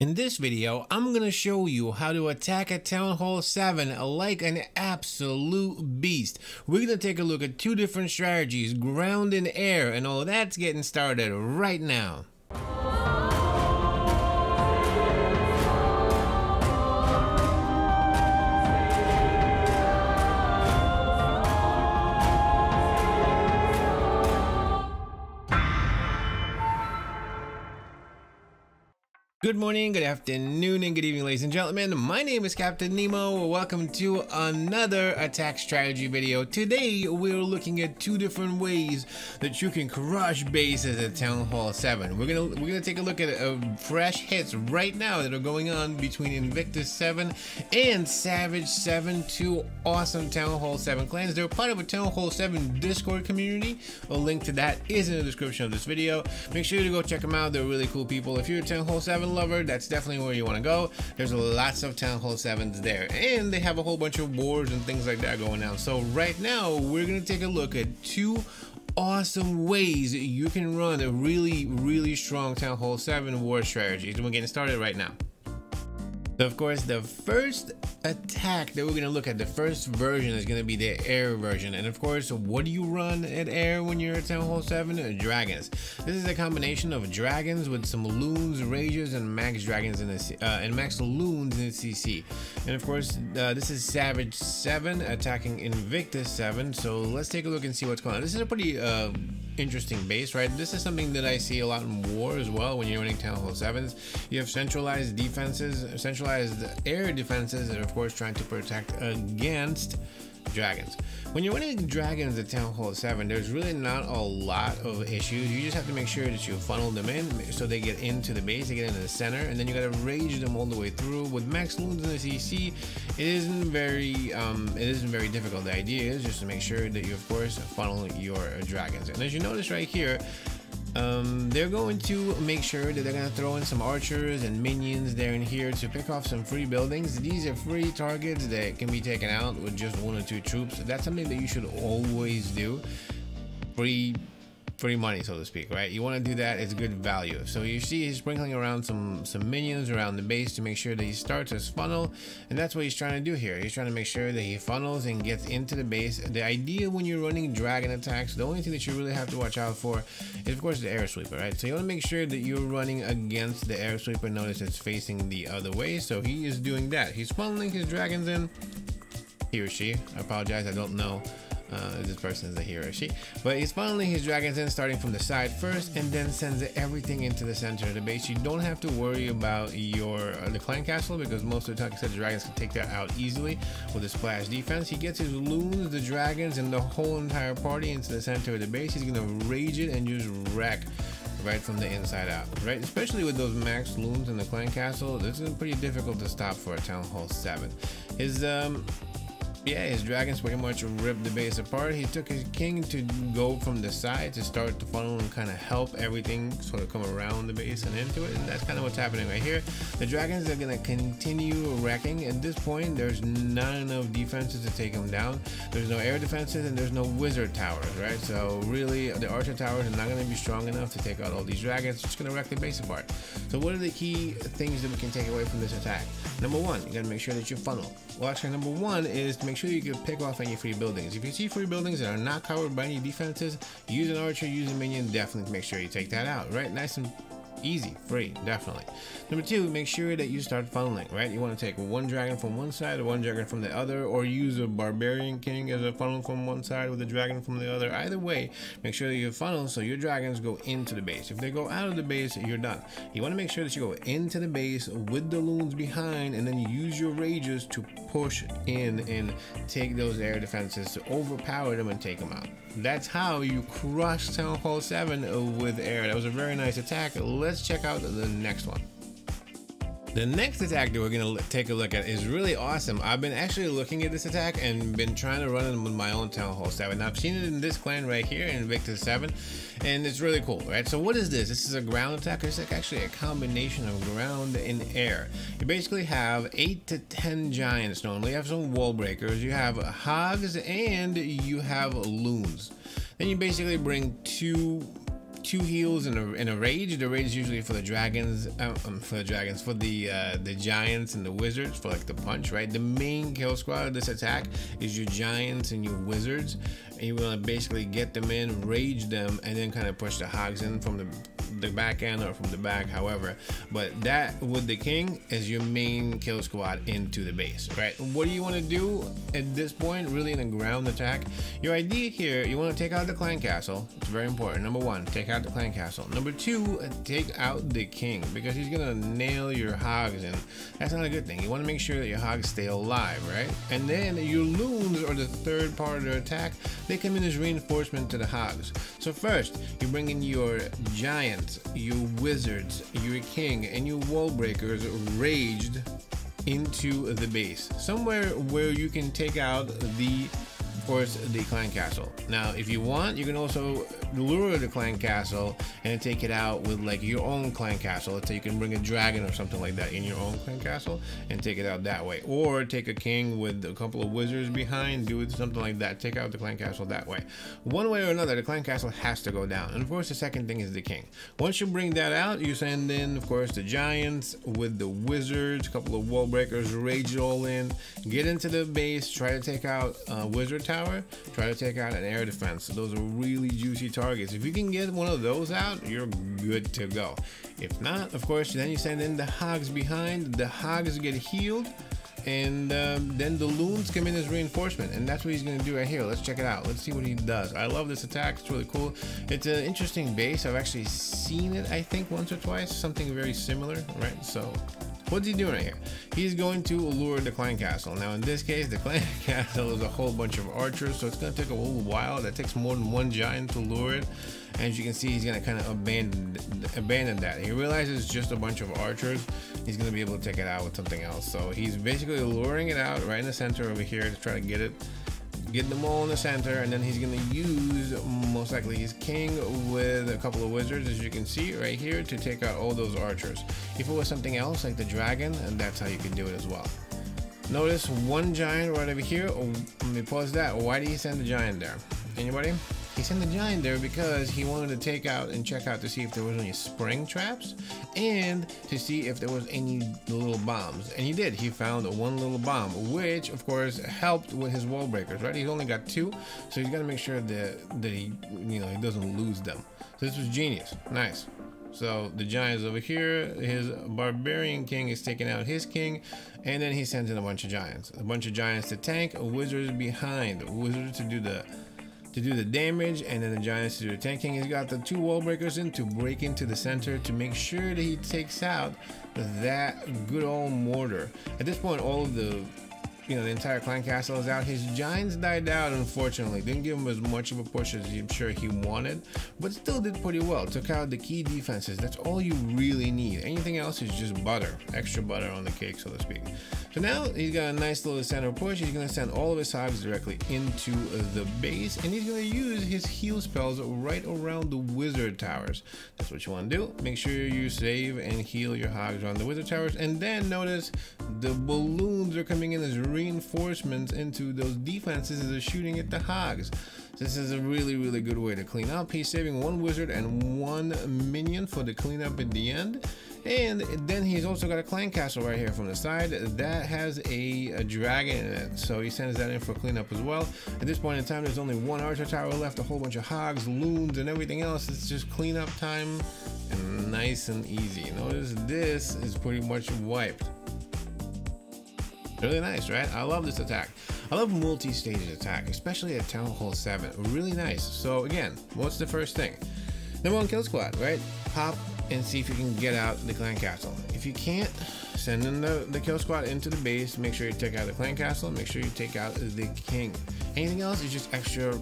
In this video, I'm gonna show you how to attack a Town Hall 7 like an absolute beast. We're gonna take a look at two different strategies, ground and air, and all that's getting started right now. Good morning, good afternoon, and good evening, ladies and gentlemen. My name is Captain Nemo. Welcome to another attack strategy video. Today, we're looking at two different ways that you can crush bases at Town Hall 7. We're gonna take a look at fresh hits right now that are going on between Invictus 7 and Savage 7. Two awesome Town Hall 7 clans. They're part of a Town Hall 7 Discord community. A link to that is in the description of this video. Make sure to go check them out. They're really cool people. If you're a Town Hall 7 lover, that's definitely where you want to go. There's lots of Town Hall 7s there, and they have a whole bunch of wars and things like that going on. So right now we're gonna take a look at two awesome ways you can run a really strong Town Hall 7 war strategy. So we're getting started right now. So of course, the first attack that we're going to look at, the first version, is going to be the air version. And of course, what do you run at air when you're at Town Hall 7? Dragons. This is a combination of dragons with some loons, rages, and max dragons in the and max loons in the CC. And of course, this is Savage 7 attacking Invictus 7. So let's take a look and see what's going on. This is a pretty interesting base, right? This is something that I see a lot in war as well. When you're running Town Hall 7s, you have centralized defenses, centralized air defenses, and of course trying to protect against dragons. When you're running dragons at Town Hall 7, there's really not a lot of issues. You just have to make sure that you funnel them in so they get into the base, they get into the center, and then you gotta rage them all the way through. With max loons in the CC, it isn't very difficult. The idea is just to make sure that you of course funnel your dragons. And as you notice right here, they're going to make sure that they're going to throw in some archers and minions there and here to pick off some free buildings. These are free targets that can be taken out with just 1 or 2 troops. That's something that you should always do. Free money, so to speak, right? You want to do that. It's good value. So you see he's sprinkling around some minions around the base to make sure that he starts his funnel, and that's what he's trying to do here. He's trying to make sure that he funnels and gets into the base. The idea when you're running dragon attacks, the only thing that you really have to watch out for is of course the air sweeper, right? So you want to make sure that you're running against the air sweeper. Notice it's facing the other way, so he is doing that. He's funneling his dragons in. He or she, I apologize, I don't know this person is a he or she, but he's funneling his dragons in, starting from the side first, and then sends everything into the center of the base. You don't have to worry about the clan castle, because most of the time, like I said, the dragons can take that out easily with a splash defense. He gets his loons, the dragons, and the whole entire party into the center of the base. He's gonna rage it and just wreck right from the inside out, right? Especially with those max loons in the clan castle, this is pretty difficult to stop for a Town Hall 7. His dragons pretty much ripped the base apart. He took his king to go from the side to start the funnel and kind of help everything sort of come around the base and into it, and that's kind of what's happening right here. The dragons are going to continue wrecking. At this point, there's not enough defenses to take them down. There's no air defenses and there's no wizard towers, right? So really, the archer towers are not going to be strong enough to take out all these dragons. It's just going to wreck the base apart. So what are the key things that we can take away from this attack? Number one, you got to make sure that you funnel. Well, actually, number one is to make sure you can pick off any free buildings. If you see free buildings that are not covered by any defenses, use an archer, use a minion, definitely make sure you take that out, right? Nice and easy, free, definitely. Number two, make sure that you start funneling, right? You want to take one dragon from one side or one dragon from the other, or use a barbarian king as a funnel from one side with a dragon from the other. Either way, make sure that you funnel so your dragons go into the base. If they go out of the base, you're done. You want to make sure that you go into the base with the loons behind, and then you use your rages to push in and take those air defenses to overpower them and take them out. That's how you crush Town Hall 7 with air. That was a very nice attack. Let's check out the next one. The next attack that we're going to take a look at is really awesome. I've been actually looking at this attack and been trying to run it with my own Town Hall 7. I've seen it in this clan right here in Invictus 7, and it's really cool, right? So what is this? This is a ground attack. It's like actually a combination of ground and air. You basically have 8 to 10 giants normally. You have some wall breakers, you have hogs, and you have loons. Then you basically bring 2 2 heals in a rage. The rage is usually for the dragons, for the giants and the wizards, for like the punch, right? The main kill squad of this attack is your giants and your wizards, and you want to basically get them in, rage them, and then kind of push the hogs in from the back end or from the back, however. But that with the king is your main kill squad into the base, right? What do you want to do at this point, really, in a ground attack? Your idea here, you want to take out the clan castle. It's very important. Number 1, take out the clan castle. Number 2, take out the king, because he's gonna nail your hogs, and that's not a good thing. You want to make sure that your hogs stay alive, right? And then your loons, or the third part of the attack, they come in as reinforcement to the hogs. So first, you bring in your giants, your wizards, your king, and your wall breakers raged into the base, somewhere where you can take out the, of course, the clan castle. Now, if you want, you can also lure the clan castle and take it out with like your own clan castle. Let's say you can bring a dragon or something like that in your own clan castle and take it out that way, or take a king with a couple of wizards behind, do it something like that, take out the clan castle that way. One way or another, the clan castle has to go down. And of course, the second thing is the king. Once you bring that out, you send in, of course, the giants with the wizards, a couple of wall breakers, rage it all in, get into the base, try to take out wizard tower, try to take out an air defense. Those are really juicy targets. If you can get one of those out, you're good to go. If not, of course, then you send in the hogs behind. The hogs get healed, and then the loons come in as reinforcement, and that's what he's going to do right here. Let's check it out. Let's see what he does. I love this attack. It's really cool. It's an interesting base. I've actually seen it, I think, once or twice, something very similar, right? So what's he doing right here? He's going to lure the clan castle. Now, in this case, the clan castle is a whole bunch of archers, so it's going to take a little while. That takes more than one giant to lure it. As you can see, he's going to kind of abandon that. He realizes it's just a bunch of archers. He's going to be able to take it out with something else. So he's basically luring it out right in the center over here to try to get them all in the center, and then he's going to use most likely his king with a couple of wizards, as you can see right here, to take out all those archers. If it was something else like the dragon, and that's how you can do it as well. Notice one giant right over here. Let me pause that. Why did he send the giant there? Anybody? He sent the giant there because he wanted to take out and check out to see if there was any spring traps and to see if there was any little bombs. And he did. He found one little bomb, which of course helped with his wall breakers, right? He's only got 2, so he's got to make sure that he, he doesn't lose them. So this was genius. Nice. So the giants over here, his barbarian king is taking out his king, and then he sends in a bunch of giants to tank, wizards behind, wizards to do the damage, and then the giants to do the tanking. He's got the 2 wall breakers in to break into the center to make sure that he takes out that good old mortar. At this point, all of the the entire clan castle is out. His giants died out, unfortunately. Didn't give him as much of a push as I'm sure he wanted, but still did pretty well. Took out the key defenses. That's all you really need. Anything else is just butter, extra butter on the cake, so to speak. So now he's got a nice little center push. He's going to send all of his hogs directly into the base, and he's going to use his heal spells right around the wizard towers. That's what you want to do. Make sure you save and heal your hogs around the wizard towers, and then notice the balloons are coming in as reinforcements into those defenses as they're shooting at the hogs. This is a really, really good way to clean up. He's saving 1 wizard and 1 minion for the cleanup at the end. And then he's also got a clan castle right here from the side that has a dragon in it, so he sends that in for cleanup as well. At this point in time, there's only 1 archer tower left, a whole bunch of hogs, loons, and everything else. It's just cleanup time, and nice and easy. Notice this is pretty much wiped. Really nice, right? I love this attack. I love multi-stage attack, especially at Town Hall 7. Really nice. So again, what's the first thing? Number 1, kill squad, right? Pop and see if you can get out the clan castle. If you can't, send in the kill squad into the base. Make sure you take out the clan castle. Make sure you take out the king. Anything else is just extra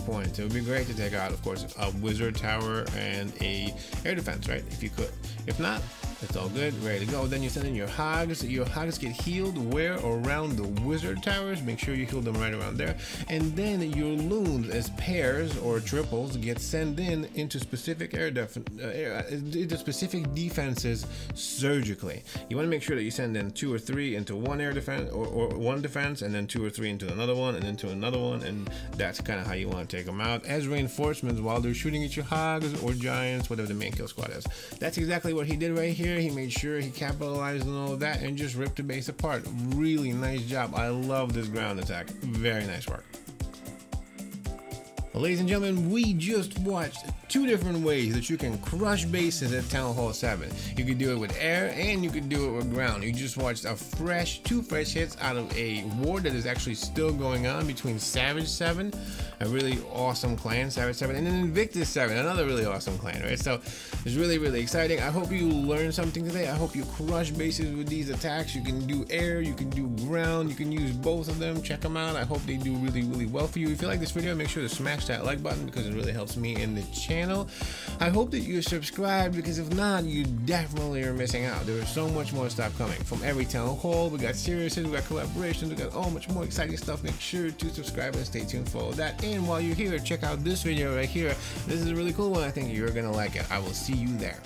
points. It would be great to take out, of course, a wizard tower and a air defense, right? If you could. If not, It's all good, ready to go. Then you send in your hogs. Your hogs get healed where? Around the wizard towers. Make sure you heal them right around there. And then your loons as pairs or triples get sent in into specific into specific defenses surgically. You want to make sure that you send in 2 or 3 into one air defense or one defense, and then 2 or 3 into another one, and into another one, and that's kind of how you want to take them out as reinforcements while they're shooting at your hogs or giants, whatever the main kill squad is. That's exactly what he did right here. He made sure he capitalized on all of that and just ripped the base apart. Really nice job. I love this ground attack. Very nice work. Well, ladies and gentlemen, we just watched 2 different ways that you can crush bases at Town Hall 7. You could do it with air and you could do it with ground. You just watched 2 fresh hits out of a war that is actually still going on between Savage 7, a really awesome clan, Savage 7, and then Invictus 7, another really awesome clan, right? So it's really, really exciting. I hope you learned something today. I hope you crush bases with these attacks. You can do air, you can do ground, you can use both of them. Check them out. I hope they do really, really well for you. If you like this video, make sure to smash that like button because it really helps me in the channel. I hope that you're subscribed, because if not, you definitely are missing out. There is so much more stuff coming from every town hall. We got series, we got collaborations, we got all much more exciting stuff. Make sure to subscribe and stay tuned for all that. And while you're here, check out this video right here. This is a really cool one. I think you're gonna like it. I will see you there.